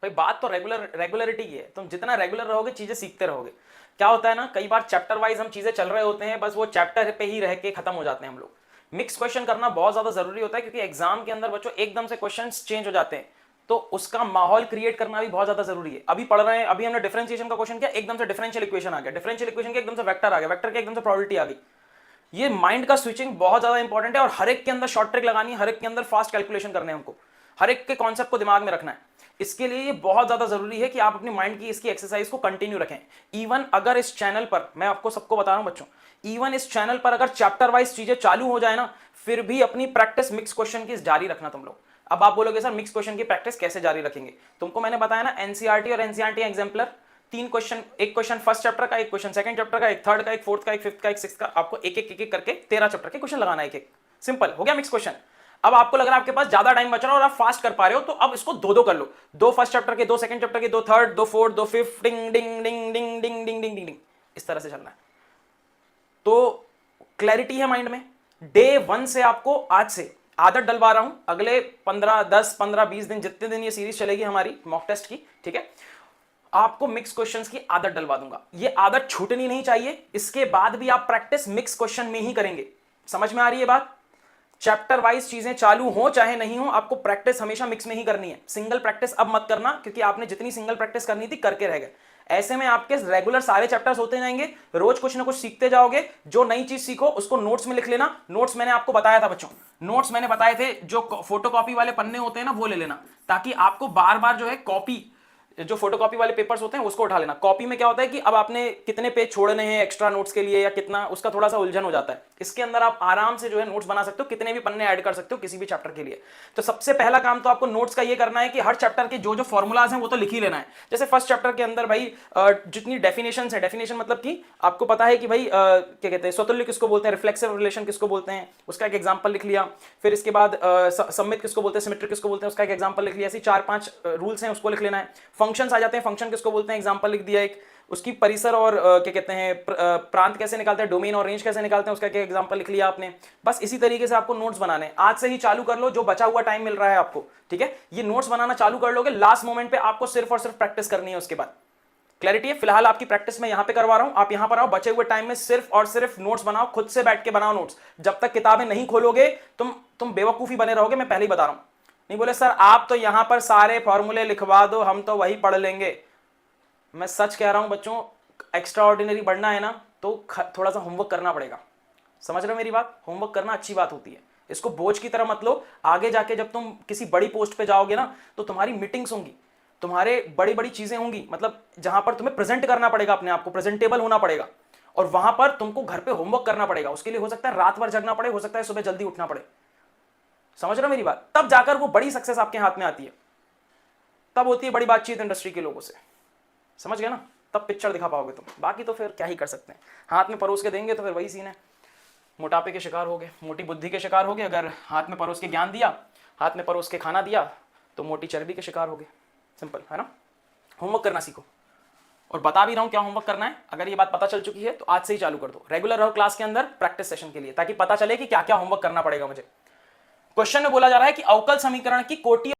भाई बात तो रेगुलरिटी की है। तुम जितना रेगुलर रहोगे चीजें सीखते रहोगे। क्या होता है ना, कई बार चैप्टर वाइज हम चीजें चल रहे होते हैं, बस वो चैप्टर पे ही रह के खत्म हो जाते हैं हम लोग। मिक्स क्वेश्चन करना बहुत ज्यादा जरूरी होता है, क्योंकि एग्जाम के अंदर बच्चों एकदम से क्वेश्चन चेंज हो जाते हैं, तो उसका माहौल क्रिएट करना भी बहुत ज्यादा जरूरी है। अभी पढ़ रहे हैं, अभी हमने डिफरेंशिएशन का क्वेश्चन किया, एकदम से डिफरेंशियल इक्वेशन आ गया, डिफरेंशियल इक्वेशन के एकदम से वेक्टर आ गया, वेक्टर के एकदम से प्रोबेबिलिटी आ गई। ये माइंड का स्विचिंग बहुत ज्यादा इंपॉर्टेंट है, और हर एक के अंदर शॉर्ट ट्रिक लगानी है, हर एक के अंदर फास्ट कैलकुलेशन करने हैं हमको, हर एक के कॉन्सेप्ट को दिमाग में रखना है। इसके लिए ये बहुत ज्यादा जरूरी है कि आप अपनी माइंड की इसकी एक्सरसाइज को कंटिन्यू रखें। इवन अगर इस चैनल पर, मैं आपको सबको बता रहा हूं बच्चों, इवन इस चैनल पर अगर चैप्टर वाइज चीजें चालू हो जाए ना, फिर भी अपनी प्रैक्टिस मिक्स क्वेश्चन की जारी रखना तुम लोग। अब आप बोलोगे सर मिक्स क्वेश्चन की प्रैक्टिस कैसे जारी रखेंगे? तुमको मैंने बताया ना, एनसीईआरटी और एनसीईआरटी एग्जाम्पलर, 3 क्वेश्चन, एक क्वेश्चन फर्स्ट चैप्टर का, एक क्वेश्चन सेकंड चैप्टर का, एक थर्ड का, एक फोर्थ का, एक फिफ्थ का, एक सिक्स्थ का, आपको एक एक करके 13 चैप्टर के क्वेश्चन लगाना है, एक एक। सिंपल हो गया मिक्स क्वेश्चन। अब आपको लग रहा है आपके पास ज्यादा टाइम बच रहा है और आप फास्ट कर पा रहे हो, तो अब इसको दो दो कर लो, 2 फर्स्ट चैप्टर के, 2 सेकंड चैप्टर के, 2 थर्ड, 2 फोर्थ, 2 फिफ्थ, डिंग डिंग डिंग डिंग डिंग डिंग डिंग डिंग, इस तरह से चलना है। तो क्लैरिटी है माइंड में। डे 1 से आपको आज से आदत डलवा रहा हूं, अगले 15 10 15 20 दिन, जितने दिन ये सीरीज चलेगी हमारी मॉक टेस्ट की, ठीक है, आपको मिक्स क्वेश्चंस की आदत डलवा दूंगा। ये आदत छूटनी नहीं चाहिए। इसके बाद भी आप प्रैक्टिस मिक्स क्वेश्चन में ही करेंगे। समझ में आ रही है बात? चैप्टर वाइज चीजें चालू हो चाहे नहीं हो, आपको प्रैक्टिस हमेशा मिक्स में ही करनी है। सिंगल प्रैक्टिस अब मत करना, क्योंकि आपने जितनी सिंगल प्रैक्टिस करनी थी करके रह गए। ऐसे में आपके रेगुलर सारे चैप्टर्स होते जाएंगे, रोज कुछ ना कुछ सीखते जाओगे। जो नई चीज सीखो उसको नोट्स में लिख लेना। नोट्स मैंने आपको बताया था बच्चों, नोट्स मैंने बताए थे, जो फोटोकॉपी वाले पन्ने होते हैं ना वो ले लेना, ताकि आपको बार बार जो है कॉपी, जो फोटोकॉपी वाले पेपर्स होते हैं उसको उठा लेना। कॉपी में क्या होता है कि अब आपने कितने पेज छोड़ने हैं एक्स्ट्रा नोट्स के लिए या कितना, उसका थोड़ा सा उलझन हो जाता है। इसके अंदर आप आराम से जो है नोट्स बना सकते हो, कितने भी पन्ने ऐड कर सकते हो किसी भी चैप्टर के लिए। तो सबसे पहला काम तो आपको नोट्स का ये करना है कि हर चैप्टर के जो जो फॉर्मुलाज हैं वो तो लिख ही लेना है। जैसे फर्स्ट चैप्टर के अंदर भाई जितनी डेफिनेशन है, डेफिनेशन मतलब कि आपको पता है कि भाई क्या कहते हैं, स्वतुल्य किसको बोलते हैं, रिफ्लेक्सिव रिलेशन किसको बोलते हैं, उसका एक एग्जाम्पल लिख लिया। फिर इसके बाद सममित किसको बोलते हैं, सिमेट्रिक किसको बोलते हैं, उसका एक एग्जाम्पल लिख लिया। ऐसी 4-5 रूल्स हैं, उसको लिख लेना है। फंक्शंस आ जाते हैं, फंक्शन किसको बोलते हैं, एग्जांपल लिख दिया एक। उसकी परिसर और क्या कहते हैं प्रांत कैसे निकालते हैं, डोमेन और रेंज कैसे निकालते हैं, उसका क्या एग्जांपल लिख लिया आपने। बस इसी तरीके से आपको नोट्स बनाने हैं। आज से ही चालू कर लो, जो बचा हुआ टाइम मिल रहा है आपको, ठीक है, ये नोट्स बनाना चालू कर लोगे। लास्ट मोमेंट पे आपको सिर्फ और सिर्फ प्रैक्टिस करनी है। उसके बाद क्लैरिटी है। फिलहाल आपकी प्रैक्टिस मैं यहां पे करवा रहा हूं, आप यहां पर आओ, बचे हुए टाइम में सिर्फ और सिर्फ नोट्स बनाओ, खुद से बैठ के बनाओ नोट्स। जब तक किताबें नहीं खोलोगे तुम बेवकूफी बने रहोगे, मैं पहले ही बता रहा हूं। नहीं बोले सर आप तो यहां पर सारे फॉर्मूले लिखवा दो, हम तो वही पढ़ लेंगे। मैं सच कह रहा हूं बच्चों, एक्स्ट्रा ऑर्डिनरी बढ़ना है ना तो थोड़ा सा होमवर्क करना पड़ेगा। समझ रहे हो मेरी बात? होमवर्क करना अच्छी बात होती है, इसको बोझ की तरह मत लो। आगे जाके जब तुम किसी बड़ी पोस्ट पे जाओगे ना, तो तुम्हारी मीटिंग्स होंगी, तुम्हारे बड़ी बड़ी चीजें होंगी, मतलब जहां पर तुम्हें प्रेजेंट करना पड़ेगा, अपने आप को प्रेजेंटेबल होना पड़ेगा, और वहां पर तुमको घर पे होमवर्क करना पड़ेगा। उसके लिए हो सकता है रात भर जगना पड़े, हो सकता है सुबह जल्दी उठना पड़े। समझ रहे हो मेरी बात? तब जाकर वो बड़ी सक्सेस आपके हाथ में आती है, तब होती है बड़ी बातचीत इंडस्ट्री के लोगों से। समझ गए ना? तब पिक्चर दिखा पाओगे तुम। बाकी तो फिर क्या ही कर सकते हैं, हाथ में परोस के देंगे तो फिर वही सीन है। मोटापे के शिकार हो गए, मोटी बुद्धि के शिकार हो गए। अगर हाथ में परोस के ज्ञान दिया, हाथ में परोस के खाना दिया, तो मोटी चर्बी के शिकार हो गए। सिंपल है ना? होमवर्क करना सीखो, और बता भी रहा हूं क्या होमवर्क करना है। अगर ये बात पता चल चुकी है तो आज से ही चालू कर दो। रेगुलर रहो क्लास के अंदर प्रैक्टिस सेशन के लिए, ताकि पता चले कि क्या क्या होमवर्क करना पड़ेगा मुझे। क्वेश्चन में बोला जा रहा है कि अवकल समीकरण की कोटि